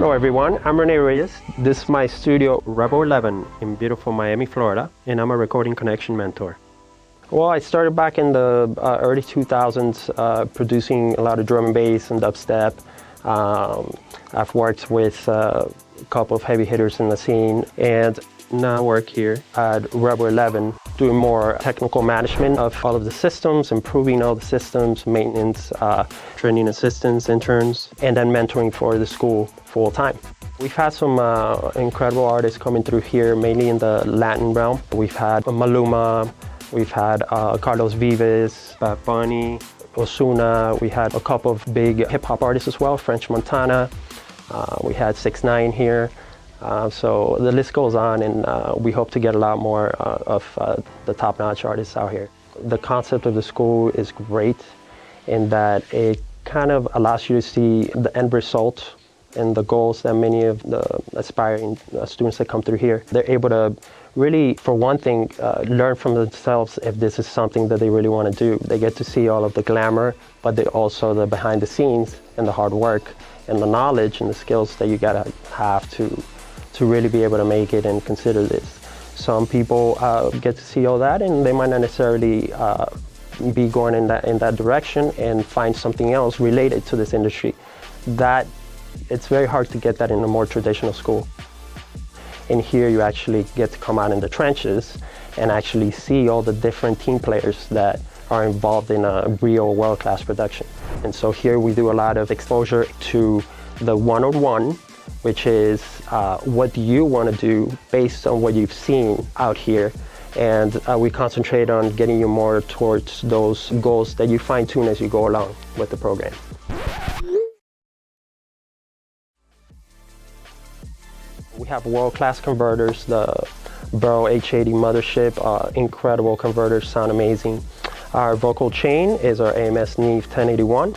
Hello everyone, I'm Rene Reyes. This is my studio Rebel 11 in beautiful Miami, Florida, and I'm a recording connection mentor. Well, I started back in the early 2000s producing a lot of drum and bass and dubstep. I've worked with a couple of heavy hitters in the scene, and now I work here at Rebel 11 doing more technical management of all of the systems, improving all the systems, maintenance, training assistants, interns, and then mentoring for the school full time. We've had some incredible artists coming through here, mainly in the Latin realm. We've had Maluma, we've had Carlos Vives, Bad Bunny, Ozuna. We had a couple of big hip-hop artists as well, French Montana. We had 6ix9ine here. So the list goes on, and we hope to get a lot more of the top-notch artists out here. The concept of the school is great in that it kind of allows you to see the end result and the goals that many of the aspiring students that come through here. They're able to really, for one thing, learn from themselves if this is something that they really want to do. They get to see all of the glamour, but they also the behind the scenes and the hard work and the knowledge and the skills that you gotta have to really be able to make it and consider this. Some people get to see all that, and they might not necessarily be going in that direction and find something else related to this industry. It's very hard to get that in a more traditional school. In here, you actually get to come out in the trenches and actually see all the different team players that are involved in a real world-class production. And so here we do a lot of exposure to the one-on-one, which is what do you want to do based on what you've seen out here. And we concentrate on getting you more towards those goals that you fine-tune as you go along with the program. We have world-class converters, the Burrow H80 mothership, incredible converters, sound amazing. Our vocal chain is our AMS Neve 1081,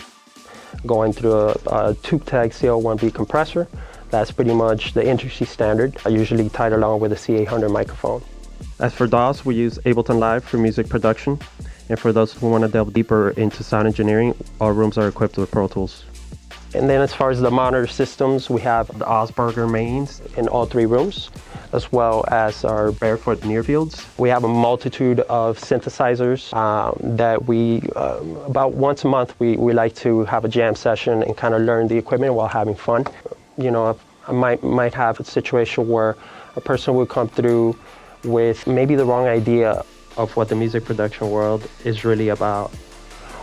going through a tube tag CL1B compressor. That's pretty much the industry standard, usually tied along with a C800 microphone. As for DAWs, we use Ableton Live for music production. And for those who want to delve deeper into sound engineering, our rooms are equipped with Pro Tools. And then as far as the monitor systems, we have the Osberger mains in all 3 rooms, as well as our Barefoot Nearfields. We have a multitude of synthesizers that we, about once a month, we like to have a jam session and kind of learn the equipment while having fun. You know, I might have a situation where a person would come through with maybe the wrong idea of what the music production world is really about.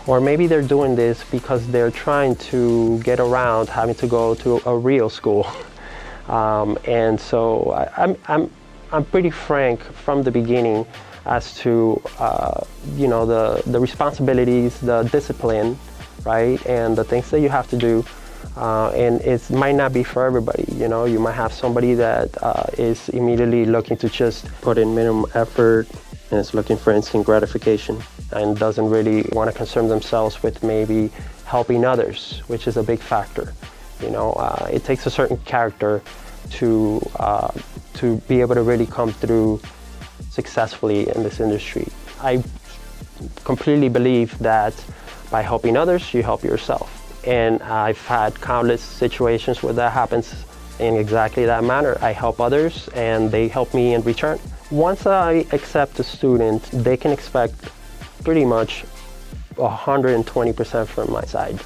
Or maybe they're doing this because they're trying to get around having to go to a real school. And so I'm pretty frank from the beginning as to you know, the responsibilities, the discipline, right, and the things that you have to do. And it might not be for everybody. You know, you might have somebody that is immediately looking to just put in minimum effort and is looking for instant gratification and doesn't really want to concern themselves with maybe helping others, which is a big factor. You know, it takes a certain character to be able to really come through successfully in this industry. I completely believe that by helping others, you help yourself. And I've had countless situations where that happens in exactly that manner. I help others and they help me in return. Once I accept a student, they can expect pretty much 120% from my side.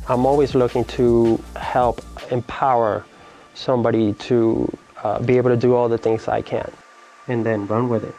I'm always looking to help empower somebody to be able to do all the things I can, and then run with it.